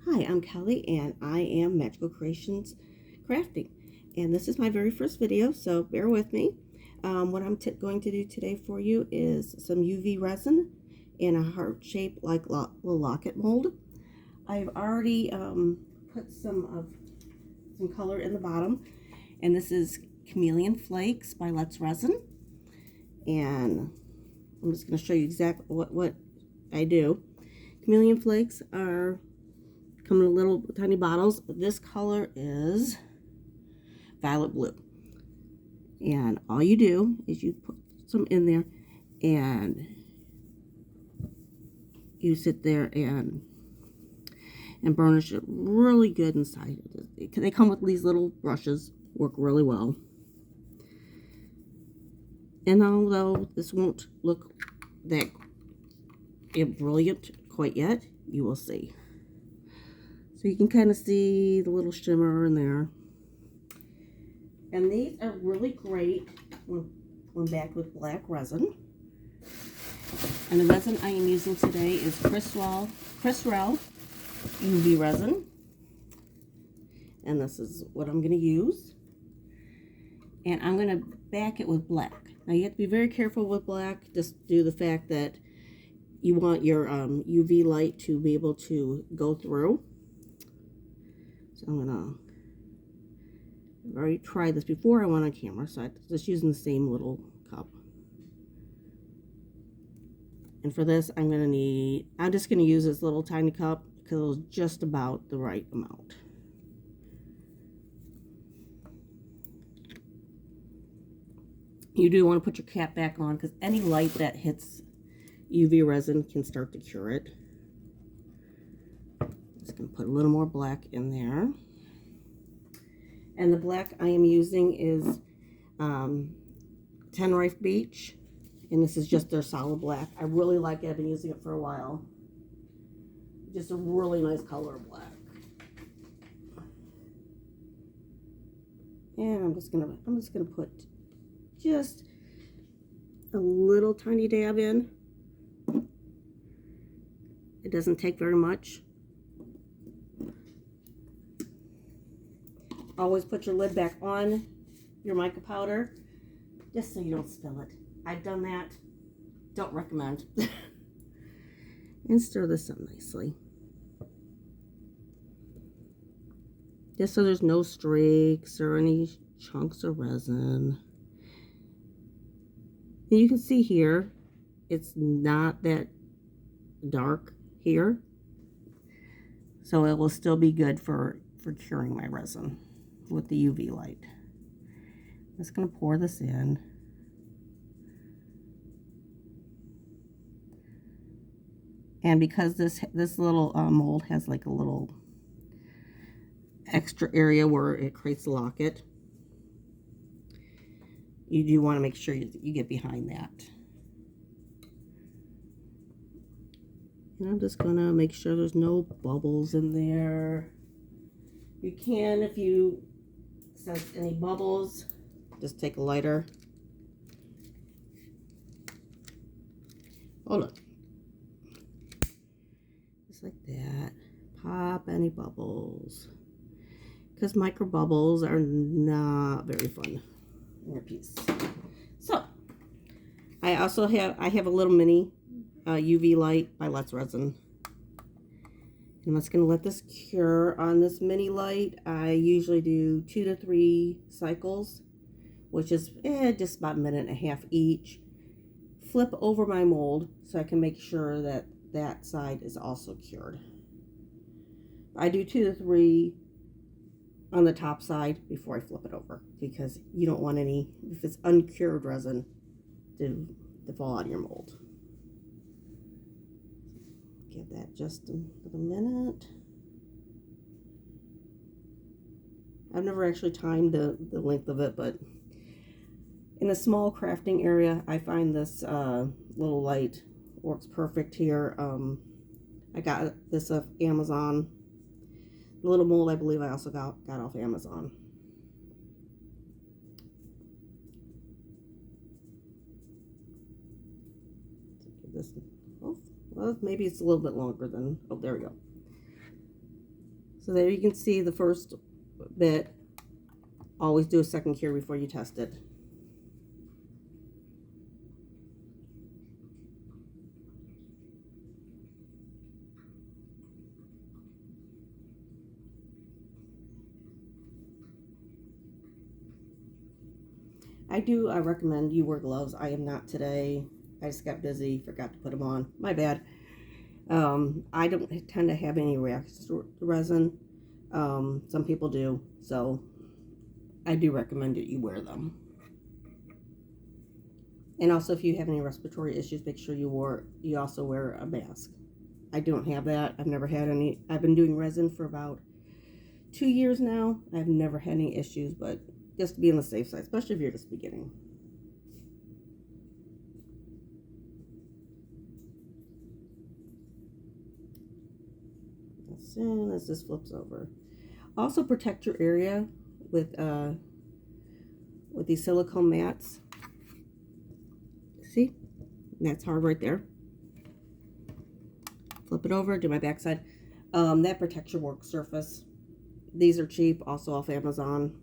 Hi, I'm Kelly and I am Magical Creations Crafting, and this is my very first video, so bear with me. What I'm going to do today for you is some UV resin in a heart shape like little locket mold. I've already put some color in the bottom, and this is Chameleon Flakes by Locket Resin, and I'm just going to show you exactly what I do. Chameleon Flakes come in little tiny bottles. This color is violet blue, and all you do is you put some in there and you sit there and burnish it really good inside. They come with these little brushes, work really well. And although this won't look that brilliant quite yet, you will see. So you can kind of see the little shimmer in there. And these are really great when backed with black resin. And the resin I am using today is Kisrel UV Resin. And this is what I'm going to use. And I'm going to back it with black. Now you have to be very careful with black, just due to the fact that you want your UV light to be able to go through. So I'm gonna, I've already tried this before I went on camera, so I'm just using the same little cup. And for this, I'm just gonna use this little tiny cup because it was just about the right amount. You do want to put your cap back on because any light that hits UV resin can start to cure it. Just gonna put a little more black in there. And the black I am using is Tenerife Beach, and this is just their solid black. I really like it. I've been using it for a while. Just a really nice color of black. And I'm just gonna put just a little tiny dab in. It doesn't take very much. Always put your lid back on your mica powder, just so you don't spill it. I've done that. Don't recommend. And stir this up nicely. Just so there's no streaks or any chunks of resin. And you can see here, it's not that dark here. So it will still be good for curing my resin with the UV light. I'm just going to pour this in. And because this little mold has like a little extra area where it creates a locket, you do want to make sure you get behind that. And I'm just going to make sure there's no bubbles in there. You can, if you sense any bubbles, just take a lighter. Oh, look. Just like that. Pop any bubbles. Because micro bubbles are not very fun in your piece. So, I have a little mini UV light by Locket Resin. I'm just going to let this cure on this mini light. I usually do 2 to 3 cycles, which is just about a minute and a half each. Flip over my mold so I can make sure that that side is also cured. I do 2 to 3 on the top side before I flip it over, because you don't want any, if it's uncured resin, to fall out of your mold. Give that just a minute. I've never actually timed the length of it, but in a small crafting area, I find this little light works perfect here. I got this off Amazon. The little mold, I believe I also got off Amazon. Give this, oh, well, maybe it's a little bit longer than, oh, there we go. So there you can see the first bit. Always do a second cure before you test it. I recommend you wear gloves. I am not today. I just got busy, forgot to put them on. My bad. I don't tend to have any reactions to resin. Some people do, so I do recommend that you wear them. And also, if you have any respiratory issues, make sure you also wear a mask. I don't have that. I've never had any. I've been doing resin for about 2 years now. I've never had any issues, but just to be on the safe side, especially if you're just beginning. As soon as this flips over. Also protect your area with these silicone mats. See? That's hard right there. Flip it over, do my backside. That protects your work surface. These are cheap, also off Amazon.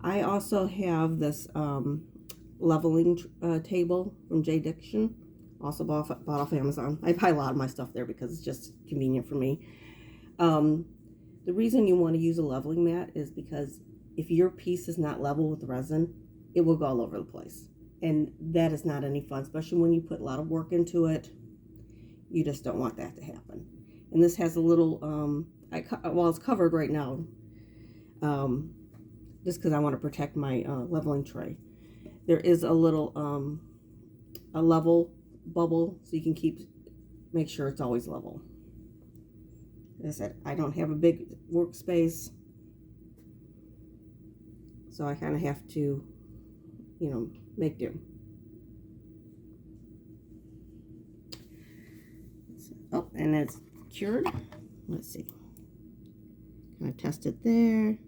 I also have this leveling table from J. Diction, also bought off Amazon. I buy a lot of my stuff there because it's just convenient for me. The reason you want to use a leveling mat is because if your piece is not level with the resin, it will go all over the place. And that is not any fun, especially when you put a lot of work into it. You just don't want that to happen. And this has a little, well, it's covered right now, just because I want to protect my leveling tray. There is a little, a level bubble, so you can make sure it's always level. As I said, I don't have a big workspace, so I kind of have to, make do. Oh, and it's cured. Let's see. Can I test it there?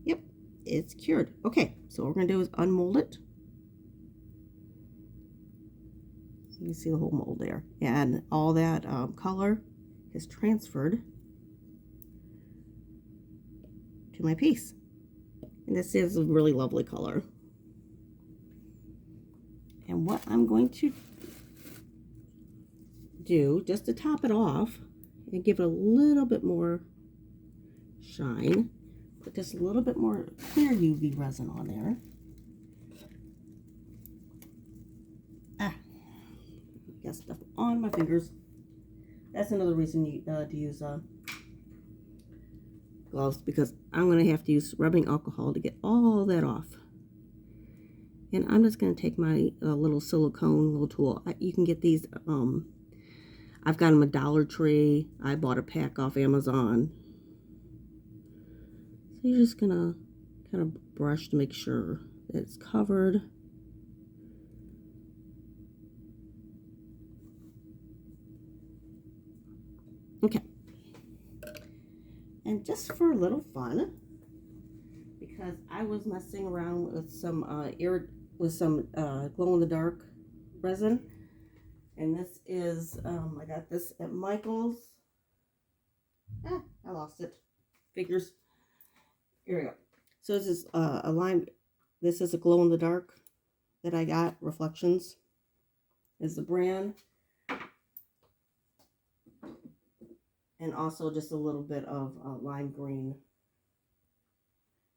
Yep, it's cured. Okay, so what we're going to do is unmold it. You can see the whole mold there. And all that color is transferred to my piece. And this is a really lovely color. And what I'm going to do, just to top it off and give it a little bit more shine, put just a little bit more clear UV resin on there. Got stuff on my fingers. That's another reason to use gloves, because I'm going to have to use rubbing alcohol to get all that off. And I'm just going to take my little silicone little tool. You can get these, I've got them at Dollar Tree. I bought a pack off Amazon. So you're just going to kind of brush to make sure that it's covered. Okay. And just for a little fun, because I was messing around with some glow-in-the-dark resin, and this is I got this at Michael's. I lost it. Figures. Here we go. So this is a lime. This is a glow-in-the-dark that I got. Reflections is the brand, and also just a little bit of lime green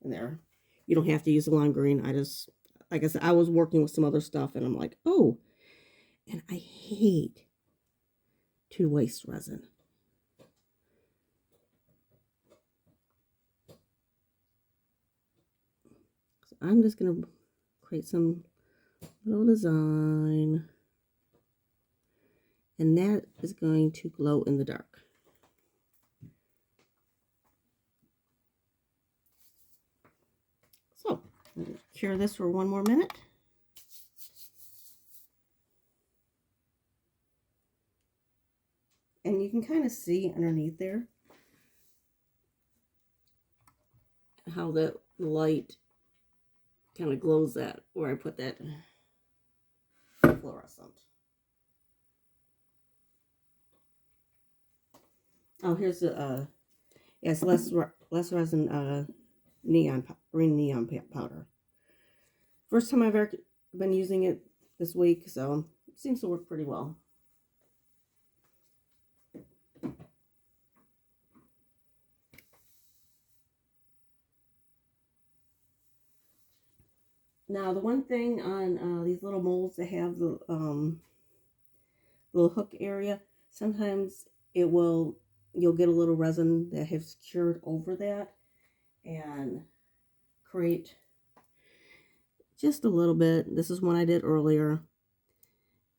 in there. You don't have to use the lime green. I just, like I said, I was working with some other stuff, and I'm like, oh, and I hate to waste resin. So I'm just going to create some little design, and that is going to glow in the dark. So, I'm going to cure this for 1 more minute. And you can kind of see underneath there how the light kind of glows that, where I put that fluorescent. Oh, here's the, yes, less resin, green neon powder. First time I've ever been using it this week, so it seems to work pretty well. Now, the one thing on these little molds that have the little hook area, sometimes you'll get a little resin that has cured over that and create just a little bit. This is one I did earlier.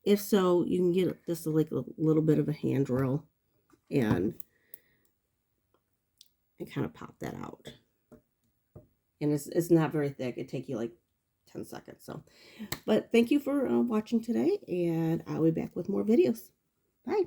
If so, you can get just like a little bit of a hand drill and kind of pop that out. And it's not very thick. It takes you like 10 seconds. So, but thank you for watching today, and I'll be back with more videos. Bye.